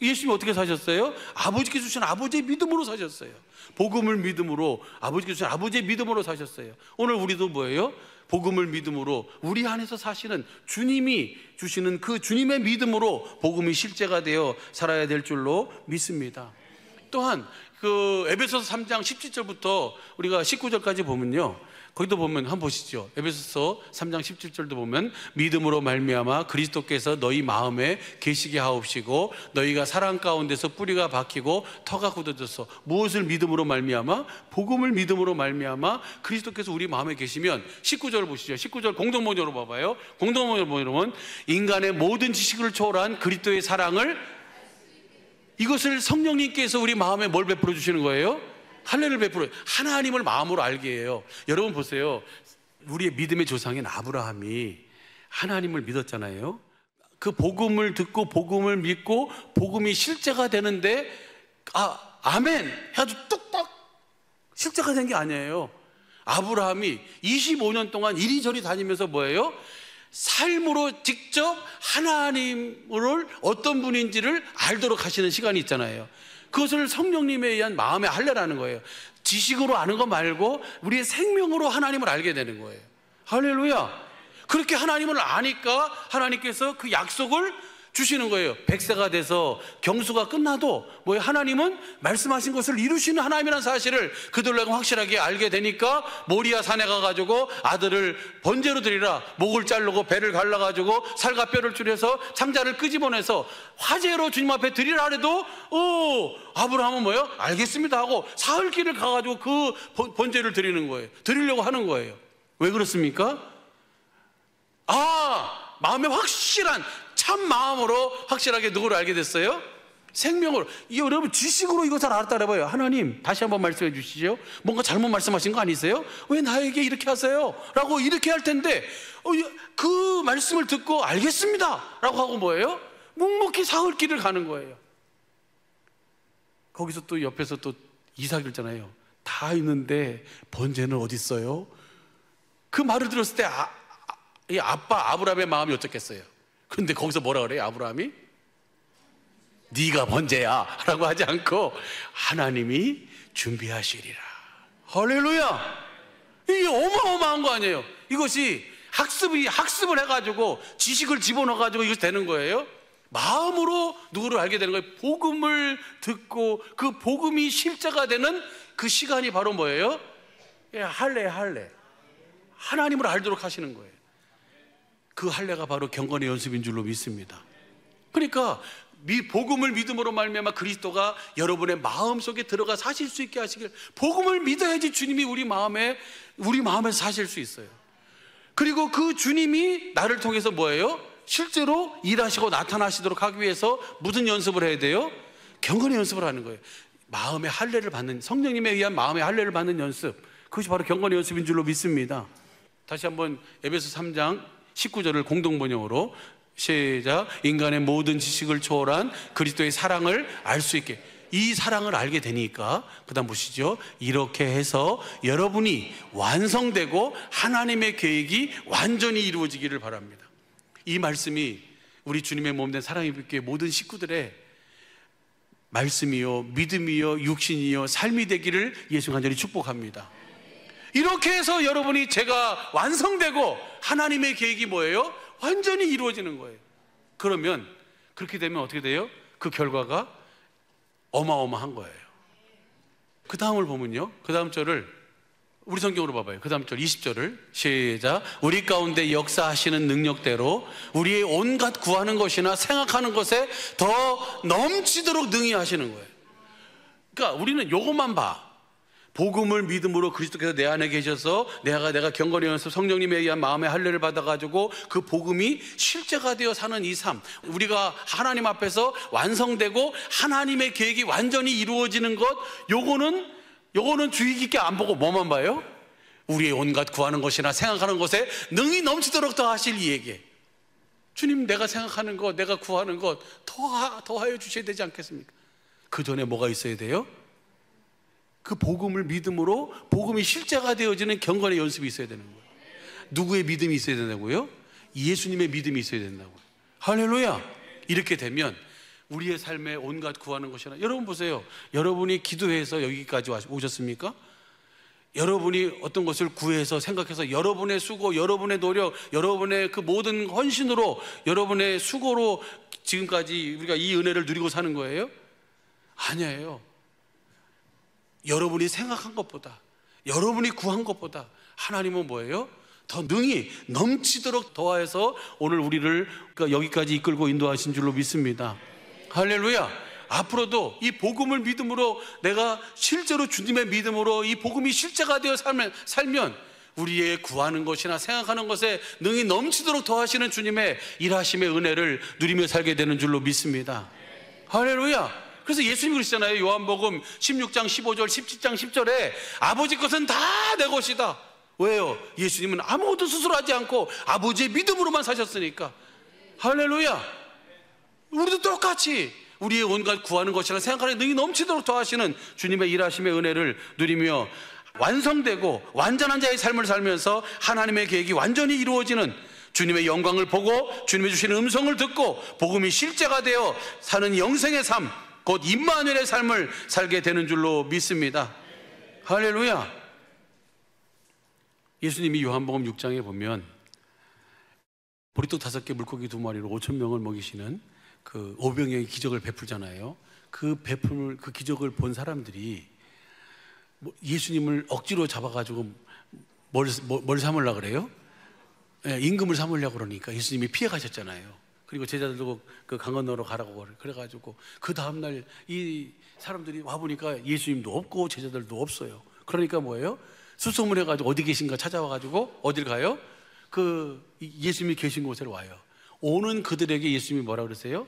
예수님이 어떻게 사셨어요? 아버지께서 주신 아버지의 믿음으로 사셨어요. 복음을 믿음으로 아버지께서 주신 아버지의 믿음으로 사셨어요. 오늘 우리도 뭐예요? 복음을 믿음으로 우리 안에서 사시는 주님이 주시는 그 주님의 믿음으로 복음이 실제가 되어 살아야 될 줄로 믿습니다. 또한 그 에베소서 3장 17절부터 우리가 19절까지 보면요. 거기도 보면 한번 보시죠. 에베소서 3장 17절도 보면 믿음으로 말미암아 그리스도께서 너희 마음에 계시게 하옵시고 너희가 사랑 가운데서 뿌리가 박히고 터가 굳어져서 무엇을 믿음으로 말미암아? 복음을 믿음으로 말미암아 그리스도께서 우리 마음에 계시면 19절을 보시죠. 19절 공동번역으로 봐봐요. 공동번역으로 보면 인간의 모든 지식을 초월한 그리스도의 사랑을 이것을 성령님께서 우리 마음에 뭘 베풀어 주시는 거예요? 할례를 베풀어 하나님을 마음으로 알게 해요. 여러분 보세요. 우리의 믿음의 조상인 아브라함이 하나님을 믿었잖아요. 그 복음을 듣고 복음을 믿고 복음이 실제가 되는데 아멘 해가지고 뚝딱 실제가 된 게 아니에요. 아브라함이 25년 동안 이리저리 다니면서 뭐예요? 삶으로 직접 하나님을 어떤 분인지를 알도록 하시는 시간이 있잖아요. 그것을 성령님에 의한 마음의 할례라는 거예요. 지식으로 아는 거 말고 우리의 생명으로 하나님을 알게 되는 거예요. 할렐루야. 그렇게 하나님을 아니까 하나님께서 그 약속을 주시는 거예요. 100세가 돼서 경수가 끝나도 뭐예요? 하나님은 말씀하신 것을 이루시는 하나님이라는 사실을 그들로 확실하게 알게 되니까 모리아 산에 가가지고 아들을 번제로 드리라, 목을 자르고 배를 갈라가지고 살과 뼈를 줄여서 창자를 끄집어내서 화제로 주님 앞에 드리라 해도 아브라함은 뭐예요? 알겠습니다 하고 사흘길을 가가지고 그 번제를 드리는 거예요. 드리려고 하는 거예요. 왜 그렇습니까? 마음에 확실한 참 마음으로 확실하게 누구를 알게 됐어요? 생명으로. 여러분 지식으로 이것을 알았다고 해봐요. 하나님 다시 한번 말씀해 주시죠. 뭔가 잘못 말씀하신 거 아니세요? 왜 나에게 이렇게 하세요? 라고 이렇게 할 텐데 그 말씀을 듣고 알겠습니다 라고 하고 뭐예요? 묵묵히 사흘길을 가는 거예요. 거기서 또 옆에서 또 이삭을 잖아요. 다 있는데 번제는 어디 있어요? 그 말을 들었을 때 이 아빠 아브라함의 마음이 어떻겠어요? 근데 거기서 뭐라 그래요? 아브라함이 네가 번제야 라고 하지 않고 하나님이 준비하시리라. 할렐루야. 이게 어마어마한 거 아니에요? 이것이 학습을 해가지고 지식을 집어넣어가지고 이것이 되는 거예요. 마음으로 누구를 알게 되는 거예요. 복음을 듣고 그 복음이 실제가 되는 그 시간이 바로 뭐예요? 할례. 하나님을 알도록 하시는 거예요. 그 할례가 바로 경건의 연습인 줄로 믿습니다. 그러니까 복음을 믿음으로 말미암아 그리스도가 여러분의 마음속에 들어가 사실 수 있게 하시길. 복음을 믿어야지 주님이 우리 마음에 사실 수 있어요. 그리고 그 주님이 나를 통해서 뭐예요? 실제로 일하시고 나타나시도록 하기 위해서 무슨 연습을 해야 돼요? 경건의 연습을 하는 거예요. 마음의 할례를 받는, 성령님에 의한 마음의 할례를 받는 연습, 그것이 바로 경건의 연습인 줄로 믿습니다. 다시 한번 에베소 3장 19절을 공동번역으로 시작. 인간의 모든 지식을 초월한 그리스도의 사랑을 알 수 있게. 이 사랑을 알게 되니까 그 다음 보시죠. 이렇게 해서 여러분이 완성되고 하나님의 계획이 완전히 이루어지기를 바랍니다. 이 말씀이 우리 주님의 몸된 사랑의 빛교회 모든 식구들의 말씀이요 믿음이요 육신이요 삶이 되기를 예수 간절히 축복합니다. 이렇게 해서 여러분이 제가 완성되고 하나님의 계획이 뭐예요? 완전히 이루어지는 거예요. 그러면 그렇게 되면 어떻게 돼요? 그 결과가 어마어마한 거예요. 그 다음을 보면요, 그 다음 절을 우리 성경으로 봐봐요. 그 다음 절 20절을 시작. 우리 가운데 역사하시는 능력대로 우리의 온갖 구하는 것이나 생각하는 것에 더 넘치도록 능히 하시는 거예요. 그러니까 우리는 요것만 봐. 복음을 믿음으로 그리스도께서 내 안에 계셔서 내가 경건의 연습 성령님에 의한 마음의 할례를 받아가지고 그 복음이 실제가 되어 사는 이 삶, 우리가 하나님 앞에서 완성되고 하나님의 계획이 완전히 이루어지는 것, 요거는 주의 깊게 안 보고 뭐만 봐요? 우리의 온갖 구하는 것이나 생각하는 것에 능히 넘치도록 더 하실 이에게. 주님, 내가 생각하는 것, 내가 구하는 것 더하여 주셔야 되지 않겠습니까? 그 전에 뭐가 있어야 돼요? 그 복음을 믿음으로 복음이 실제가 되어지는 경건의 연습이 있어야 되는 거예요. 누구의 믿음이 있어야 된다고요? 예수님의 믿음이 있어야 된다고요. 할렐루야. 이렇게 되면 우리의 삶에 온갖 구하는 것이나, 여러분 보세요. 여러분이 기도해서 여기까지 오셨습니까? 여러분이 어떤 것을 구해서 생각해서 여러분의 수고, 여러분의 노력, 여러분의 그 모든 헌신으로, 여러분의 수고로 지금까지 우리가 이 은혜를 누리고 사는 거예요? 아니에요. 여러분이 생각한 것보다, 여러분이 구한 것보다 하나님은 뭐예요? 더 능히 넘치도록 더하여서 오늘 우리를 여기까지 이끌고 인도하신 줄로 믿습니다. 할렐루야. 앞으로도 이 복음을 믿음으로, 내가 실제로 주님의 믿음으로 이 복음이 실제가 되어 살면 우리의 구하는 것이나 생각하는 것에 능히 넘치도록 더하시는 주님의 일하심의 은혜를 누리며 살게 되는 줄로 믿습니다. 할렐루야. 그래서 예수님이 그러시잖아요. 요한복음 16장 15절 17장 10절에 아버지 것은 다 내 것이다. 왜요? 예수님은 아무것도 스스로 하지 않고 아버지의 믿음으로만 사셨으니까. 할렐루야. 우리도 똑같이 우리의 온갖 구하는 것이나 생각하는 능히 넘치도록 더하시는 주님의 일하심의 은혜를 누리며 완성되고 완전한 자의 삶을 살면서 하나님의 계획이 완전히 이루어지는, 주님의 영광을 보고 주님이 주시는 음성을 듣고 복음이 실제가 되어 사는 영생의 삶, 곧 임마누엘의 삶을 살게 되는 줄로 믿습니다. 할렐루야. 예수님이 요한복음 6장에 보면 보리떡 5개 물고기 2마리로 5,000명을 먹이시는 그 오병이어의 기적을 베풀잖아요. 그 기적을 본 사람들이 예수님을 억지로 잡아가지고 뭘 삼으려고 그래요? 임금을 삼으려고 그러니까 예수님이 피해 가셨잖아요. 그리고 제자들도 그 강 건너로 가라고 그래가지고 그 다음날 이 사람들이 와보니까 예수님도 없고 제자들도 없어요. 그러니까 뭐예요? 수소문해가지고 어디 계신가 찾아와가지고 어딜 가요? 그 예수님이 계신 곳에 와요. 오는 그들에게 예수님이 뭐라 그러세요?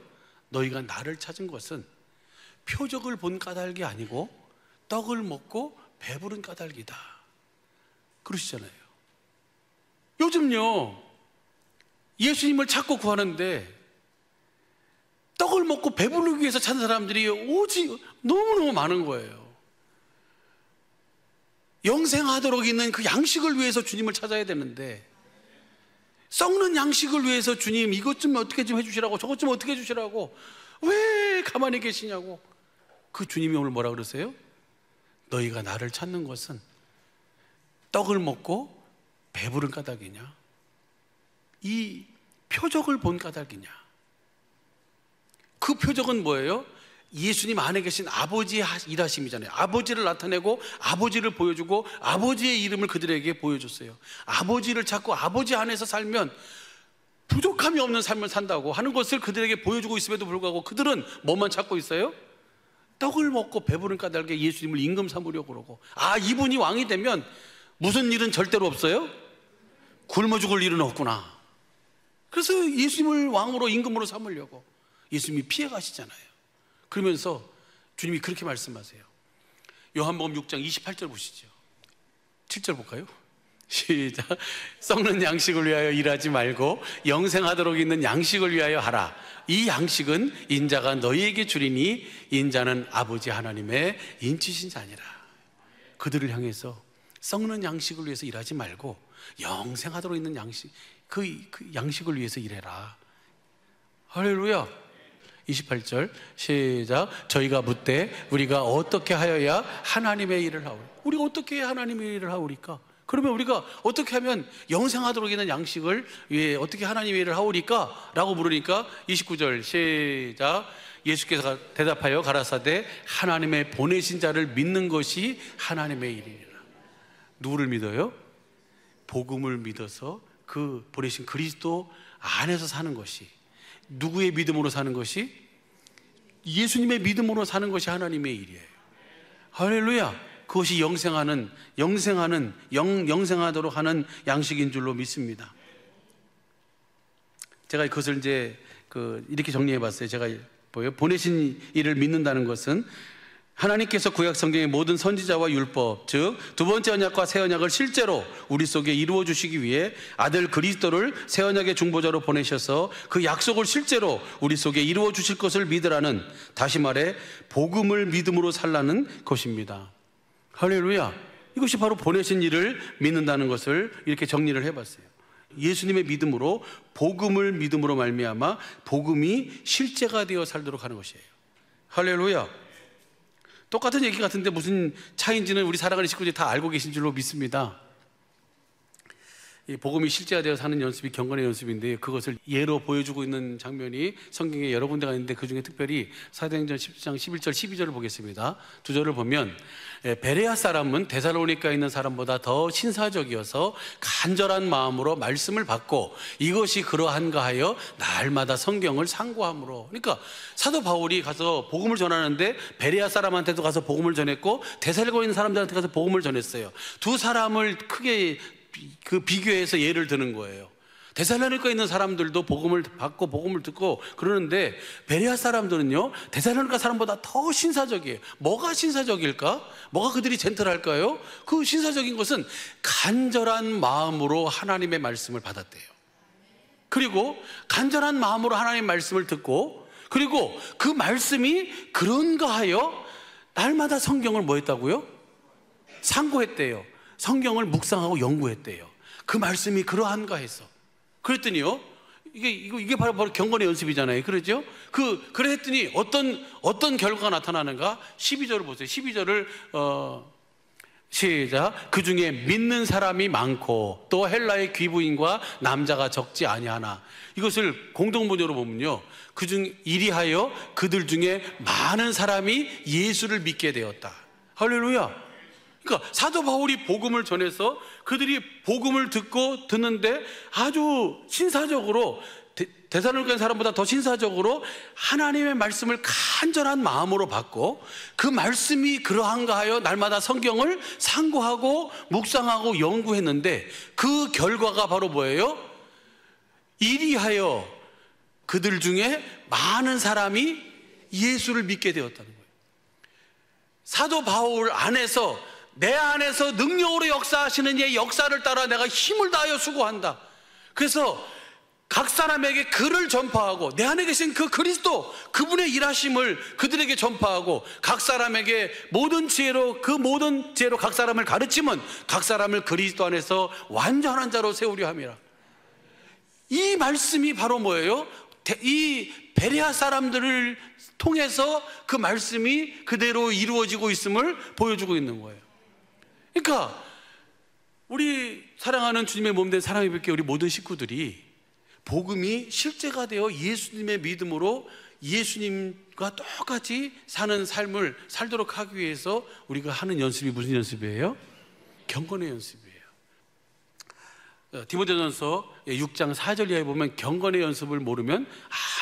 너희가 나를 찾은 것은 표적을 본 까닭이 아니고 떡을 먹고 배부른 까닭이다 그러시잖아요. 요즘요 예수님을 찾고 구하는데 떡을 먹고 배부르기 위해서 찾는 사람들이 오직 너무너무 많은 거예요. 영생하도록 있는 그 양식을 위해서 주님을 찾아야 되는데, 썩는 양식을 위해서 주님 이것 좀 어떻게 좀 해주시라고, 저것 좀 어떻게 해주시라고 왜 가만히 계시냐고. 그 주님이 오늘 뭐라 그러세요? 너희가 나를 찾는 것은 떡을 먹고 배부른 까닭이냐, 이 표적을 본 까닭이냐. 그 표적은 뭐예요? 예수님 안에 계신 아버지의 일하심이잖아요. 아버지를 나타내고 아버지를 보여주고 아버지의 이름을 그들에게 보여줬어요. 아버지를 찾고 아버지 안에서 살면 부족함이 없는 삶을 산다고 하는 것을 그들에게 보여주고 있음에도 불구하고 그들은 뭐만 찾고 있어요? 떡을 먹고 배부른 까닭에 예수님을 임금 삼으려고 그러고, 이분이 왕이 되면 무슨 일은 절대로 없어요? 굶어 죽을 일은 없구나. 그래서 예수님을 왕으로 임금으로 삼으려고 예수님이 피해 가시잖아요. 그러면서 주님이 그렇게 말씀하세요. 요한복음 6장 28절 보시죠. 7절 볼까요? 시작. 썩는 양식을 위하여 일하지 말고 영생하도록 있는 양식을 위하여 하라. 이 양식은 인자가 너희에게 주리니 인자는 아버지 하나님의 인치신 자니라. 그들을 향해서 썩는 양식을 위해서 일하지 말고 영생하도록 있는 양식, 그 양식을 위해서 일해라. 할렐루야. 28절 시작. 저희가 묻되 우리가 어떻게 하여야 하나님의 일을 하오? 우리가 어떻게 해야 하나님의 일을 하오리까? 그러면 우리가 어떻게 하면 영생하도록 있는 양식을 위해 어떻게 하나님의 일을 하오리까? 라고 물으니까 29절 시작. 예수께서 대답하여 가라사대 하나님의 보내신 자를 믿는 것이 하나님의 일이라. 누구를 믿어요? 복음을 믿어서 그 보내신 그리스도 안에서 사는 것이, 누구의 믿음으로 사는 것이? 예수님의 믿음으로 사는 것이 하나님의 일이에요. 할렐루야. 그것이 영생하도록 하는 양식인 줄로 믿습니다. 제가 그것을 이제 이렇게 정리해 봤어요. 제가 보내신 일을 믿는다는 것은 하나님께서 구약 성경의 모든 선지자와 율법, 즉 두 번째 언약과 새 언약을 실제로 우리 속에 이루어 주시기 위해 아들 그리스도를 새 언약의 중보자로 보내셔서 그 약속을 실제로 우리 속에 이루어 주실 것을 믿으라는, 다시 말해 복음을 믿음으로 살라는 것입니다. 할렐루야. 이것이 바로 보내신 일을 믿는다는 것을 이렇게 정리를 해봤어요. 예수님의 믿음으로, 복음을 믿음으로 말미암아 복음이 실제가 되어 살도록 하는 것이에요. 할렐루야. 똑같은 얘기 같은데 무슨 차이인지는 우리 사랑하는 식구들이 다 알고 계신 줄로 믿습니다. 이 복음이 실제가 되어 사는 연습이 경건의 연습인데, 그것을 예로 보여주고 있는 장면이 성경에 여러 군데가 있는데 그 중에 특별히 사도행전 10장 11절 12절을 보겠습니다. 두 절을 보면 베레아 사람은 데살로니가에 있는 사람보다 더 신사적이어서 간절한 마음으로 말씀을 받고 이것이 그러한가 하여 날마다 성경을 상고함으로. 그러니까 사도 바울이 가서 복음을 전하는데 베레아 사람한테도 가서 복음을 전했고 데살로니가에 있는 사람들한테 가서 복음을 전했어요. 두 사람을 크게 비교해서 예를 드는 거예요. 데살로니가에 있는 사람들도 복음을 받고 복음을 듣고 그러는데 베레아 사람들은요 데살로니가 사람보다 더 신사적이에요. 뭐가 신사적일까? 뭐가 그들이 젠틀할까요? 그 신사적인 것은 간절한 마음으로 하나님의 말씀을 받았대요. 그리고 간절한 마음으로 하나님의 말씀을 듣고, 그리고 그 말씀이 그런가 하여 날마다 성경을 뭐 했다고요? 상고했대요. 성경을 묵상하고 연구했대요. 그 말씀이 그러한가 해서. 그랬더니요, 이게 바로 경건의 연습이잖아요. 그러죠? 그래 했더니 어떤 결과가 나타나는가? 12절을 보세요. 12절을 시작. 그 중에 믿는 사람이 많고 또 헬라의 귀부인과 남자가 적지 아니하나. 이것을 공동번역으로 보면요, 그중 이리하여 그들 중에 많은 사람이 예수를 믿게 되었다. 할렐루야. 그러니까 사도 바울이 복음을 전해서 그들이 복음을 듣는데 아주 신사적으로, 데살로니가 사람보다 더 신사적으로 하나님의 말씀을 간절한 마음으로 받고, 그 말씀이 그러한가 하여 날마다 성경을 상고하고 묵상하고 연구했는데, 그 결과가 바로 뭐예요? 이리하여 그들 중에 많은 사람이 예수를 믿게 되었다는 거예요. 사도 바울 안에서, 내 안에서 능력으로 역사하시는 이의 역사를 따라 내가 힘을 다하여 수고한다. 그래서 각 사람에게 글을 전파하고, 내 안에 계신 그 그리스도, 그분의 일하심을 그들에게 전파하고, 각 사람에게 모든 지혜로 각 사람을 가르치면 각 사람을 그리스도 안에서 완전한 자로 세우려 함이라. 이 말씀이 바로 뭐예요? 이 베레아 사람들을 통해서 그 말씀이 그대로 이루어지고 있음을 보여주고 있는 거예요. 그러니까 우리 사랑하는 주님의 몸된 사랑의 뵙게 우리 모든 식구들이 복음이 실제가 되어 예수님의 믿음으로 예수님과 똑같이 사는 삶을 살도록 하기 위해서 우리가 하는 연습이 무슨 연습이에요? 경건의 연습이에요. 디모데전서 6장 4절 이하에 보면 경건의 연습을 모르면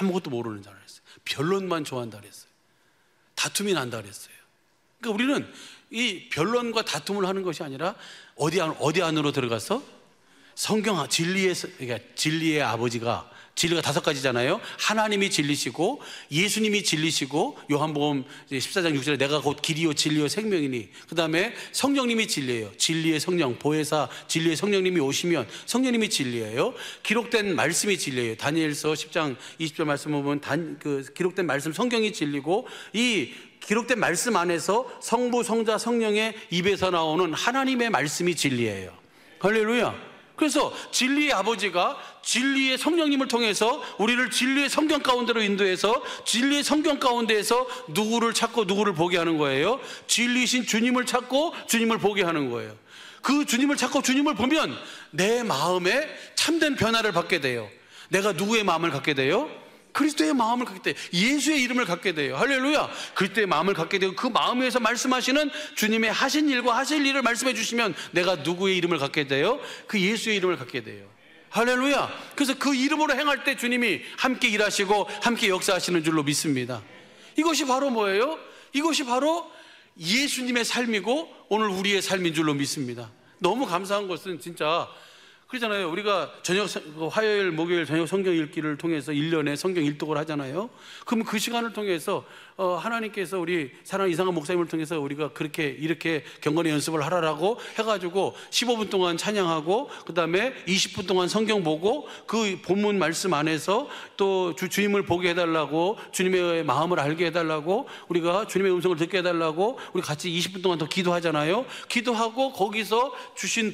아무것도 모르는 자라 했어요. 변론만 좋아한다 그랬어요. 다툼이 난다 그랬어요. 그러니까 우리는 이 변론과 다툼을 하는 것이 아니라 어디 안으로 들어가서 성경 진리의 아버지가, 진리가 5가지잖아요. 하나님이 진리시고 예수님이 진리시고, 요한복음 14장 6절에 내가 곧 길이요 진리요 생명이니, 그 다음에 성령님이 진리예요. 진리의 성령, 보혜사 진리의 성령님이 오시면 성령님이 진리예요. 기록된 말씀이 진리예요. 다니엘서 10장 20절 말씀 보면 기록된 말씀 성경이 진리고, 이 기록된 말씀 안에서 성부, 성자, 성령의 입에서 나오는 하나님의 말씀이 진리예요. 할렐루야. 그래서 진리의 아버지가 진리의 성령님을 통해서 우리를 진리의 성경 가운데로 인도해서 진리의 성경 가운데에서 누구를 찾고 누구를 보게 하는 거예요? 진리이신 주님을 찾고 주님을 보게 하는 거예요. 그 주님을 찾고 주님을 보면 내 마음에 참된 변화를 받게 돼요. 내가 누구의 마음을 갖게 돼요? 그리스도의 마음을 갖게 돼요. 예수의 이름을 갖게 돼요. 할렐루야. 그리스도의 마음을 갖게 되고, 그 마음에서 말씀하시는 주님의 하신 일과 하실 일을 말씀해 주시면 내가 누구의 이름을 갖게 돼요? 그 예수의 이름을 갖게 돼요. 할렐루야. 그래서 그 이름으로 행할 때 주님이 함께 일하시고 함께 역사하시는 줄로 믿습니다. 이것이 바로 뭐예요? 이것이 바로 예수님의 삶이고 오늘 우리의 삶인 줄로 믿습니다. 너무 감사한 것은 진짜 그렇잖아요. 우리가 화요일, 목요일 저녁 성경 읽기를 통해서 1년에 성경 일독을 하잖아요. 그럼 그 시간을 통해서 하나님께서 우리 사랑하는 이상한 목사님을 통해서 우리가 이렇게 경건의 연습을 하라라고 해가지고 15분 동안 찬양하고, 그 다음에 20분 동안 성경 보고, 그 본문 말씀 안에서 또 주님을 보게 해달라고, 주님의 마음을 알게 해달라고, 우리가 주님의 음성을 듣게 해달라고 우리 같이 20분 동안 더 기도하잖아요. 기도하고 거기서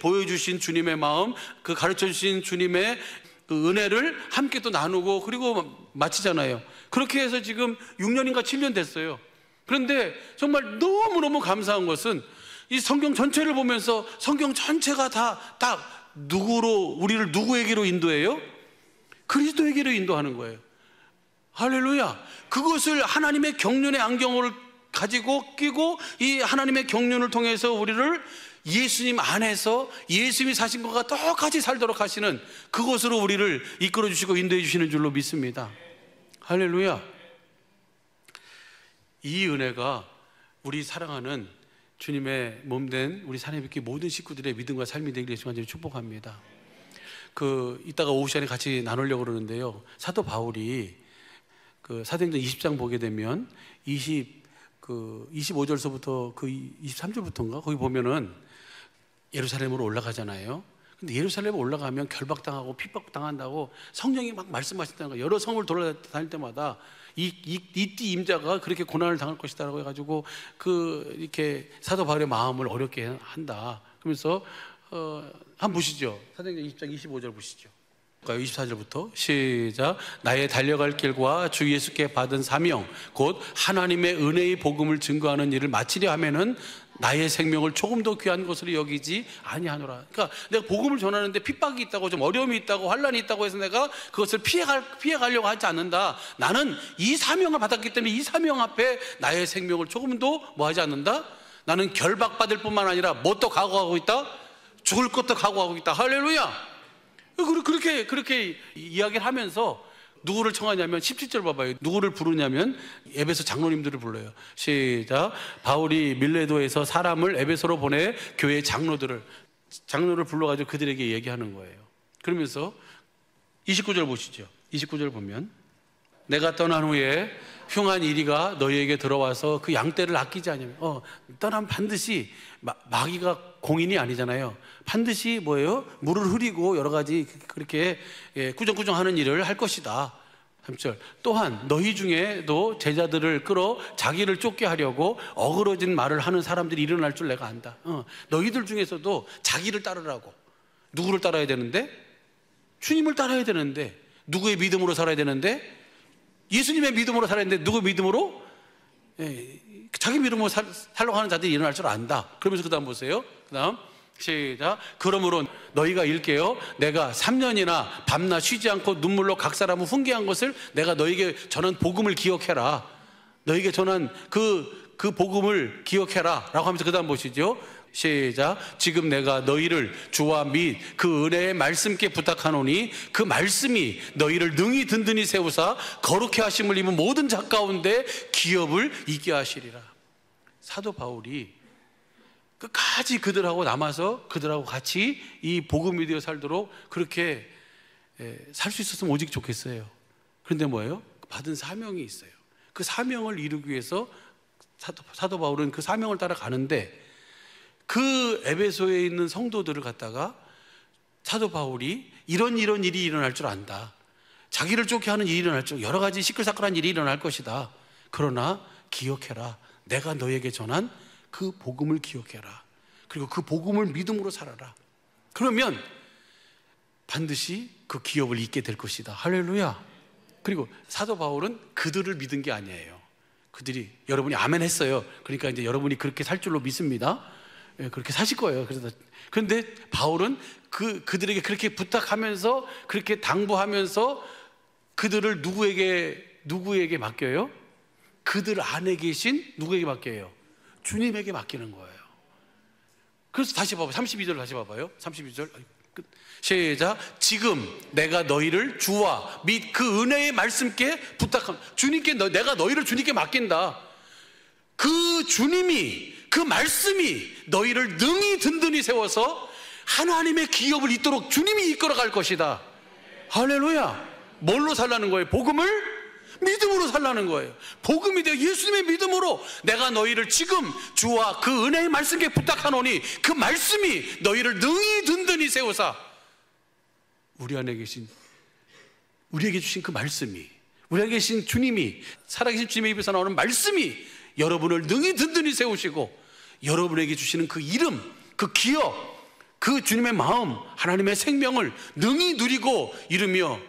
보여주신 주님의 마음, 그 가르쳐주신 주님의 그 은혜를 함께 또 나누고, 그리고 마치잖아요. 그렇게 해서 지금 6년인가 7년 됐어요. 그런데 정말 너무너무 감사한 것은 이 성경 전체를 보면서 성경 전체가 다 우리를 누구에게로 인도해요? 그리스도에게로 인도하는 거예요. 할렐루야. 그것을 하나님의 경륜의 안경을 가지고 끼고, 이 하나님의 경륜을 통해서 우리를 예수님 안에서 예수님이 사신 것과 똑같이 살도록 하시는 그것으로 우리를 이끌어 주시고 인도해 주시는 줄로 믿습니다. 할렐루야. 이 은혜가 우리 사랑하는 주님의 몸된 우리 사랑의 뵙기 모든 식구들의 믿음과 삶이 되기를 예수 간절히 축복합니다. 이따가 오후 시간에 같이 나누려고 그러는데요, 사도 바울이 사도행전 20장 보게 되면 25절서부터 23절부터인가 거기 보면은 예루살렘으로 올라가잖아요. 근데 예루살렘에 올라가면 결박당하고 핍박당한다고 성령이 막 말씀하신다는 거예요. 여러 성을 돌아다닐 때마다 이띠 임자가 그렇게 고난을 당할 것이다라고 해가지고 이렇게 사도 바울의 마음을 어렵게 한다. 그러면서 한번 보시죠. 사도행전 20장 25절 보시죠. 24절부터 시작. 나의 달려갈 길과 주 예수께 받은 사명 곧 하나님의 은혜의 복음을 증거하는 일을 마치려 하면은 나의 생명을 조금 더 귀한 것으로 여기지 아니하노라. 그러니까 내가 복음을 전하는데 핍박이 있다고, 좀 어려움이 있다고, 환란이 있다고 해서 내가 그것을 피해가려고 하지 않는다. 나는 이 사명을 받았기 때문에 이 사명 앞에 나의 생명을 조금도 뭐 하지 않는다. 나는 결박받을 뿐만 아니라 뭣도 각오하고 있다. 죽을 것도 각오하고 있다. 할렐루야. 그렇게 이야기를 하면서 누구를 청하냐면 17절 봐봐요. 누구를 부르냐면 에베소 장로님들을 불러요. 시작. 바울이 밀레도에서 사람을 에베소로 보내 교회 장로를 불러가지고 그들에게 얘기하는 거예요. 그러면서 29절 보시죠. 29절 보면 내가 떠난 후에 흉한 이리가 너희에게 들어와서 그 양떼를 아끼지 않으면 떠나면 반드시 마귀가 공인이 아니잖아요. 반드시 뭐예요? 물을 흐리고 여러 가지 그렇게 꾸정꾸정하는 일을 할 것이다. 3절. 또한 너희 중에도 제자들을 끌어 자기를 쫓게 하려고 어그러진 말을 하는 사람들이 일어날 줄 내가 안다. 너희들 중에서도 자기를 따르라고. 누구를 따라야 되는데? 주님을 따라야 되는데, 누구의 믿음으로 살아야 되는데? 예수님의 믿음으로 살아야 되는데 누구 믿음으로? 자기 믿음으로 살려고 하는 자들이 일어날 줄 안다. 그러면서 그 다음 보세요. 그 다음 시작. 그러므로 너희가 일깨어 내가 3년이나 밤낮 쉬지 않고 눈물로 각 사람을 훈계한 것을 내가 너희에게 전한 복음을 기억해라. 너희에게 전한 그 복음을 기억해라 라고 하면서 그 다음 보시죠. 시작. 지금 내가 너희를 주와 및 그 은혜의 말씀께 부탁하노니 그 말씀이 너희를 능히 든든히 세우사 거룩해 하심을 입은 모든 자 가운데 기업을 있게 하시리라. 사도 바울이 끝까지 그들하고 남아서 그들하고 같이 이 복음이 되어 살도록 그렇게 살 수 있었으면 오직 좋겠어요. 그런데 뭐예요? 받은 사명이 있어요. 그 사명을 이루기 위해서 사도 바울은 그 사명을 따라 가는데, 그 에베소에 있는 성도들을 갖다가 사도 바울이 이런 일이 일어날 줄 안다. 자기를 쫓게 하는 일이 일어날 줄, 여러 가지 시끌사끌한 일이 일어날 것이다. 그러나 기억해라. 내가 너에게 전한 그 복음을 기억해라. 그리고 그 복음을 믿음으로 살아라. 그러면 반드시 그 기업을 잇게 될 것이다. 할렐루야. 그리고 사도 바울은 그들을 믿은 게 아니에요. 그들이, 여러분이 아멘 했어요. 그러니까 이제 여러분이 그렇게 살 줄로 믿습니다. 그렇게 사실 거예요. 그런데 바울은 그들에게 그렇게 부탁하면서, 그렇게 당부하면서 그들을 누구에게 맡겨요? 그들 안에 계신 누구에게 맡겨요? 주님에게 맡기는 거예요. 그래서 다시 봐봐요. 32절 다시 봐봐요. 32절 시작. 지금 내가 너희를 주와 및 그 은혜의 말씀께 부탁합니다. 주님께 내가 너희를 주님께 맡긴다. 그 주님이, 그 말씀이 너희를 능히 든든히 세워서 하나님의 기업을 잇도록 주님이 이끌어갈 것이다. 할렐루야. 뭘로 살라는 거예요? 복음을 믿음으로 살라는 거예요. 복음이 되어 예수님의 믿음으로 내가 너희를 지금 주와 그 은혜의 말씀께 부탁하노니 그 말씀이 너희를 능히 든든히 세우사, 우리 안에 계신, 우리에게 주신 그 말씀이, 우리에게 계신 주님이, 살아계신 주님의 입에서 나오는 말씀이 여러분을 능히 든든히 세우시고 여러분에게 주시는 그 이름, 그 기업, 그 주님의 마음, 하나님의 생명을 능히 누리고 이루며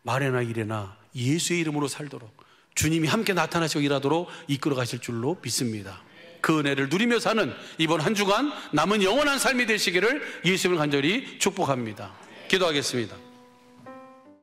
말에나 일에나 예수의 이름으로 살도록 주님이 함께 나타나시고 일하도록 이끌어 가실 줄로 믿습니다. 그 은혜를 누리며 사는 이번 한 주간 남은 영원한 삶이 되시기를 예수님을 간절히 축복합니다. 기도하겠습니다.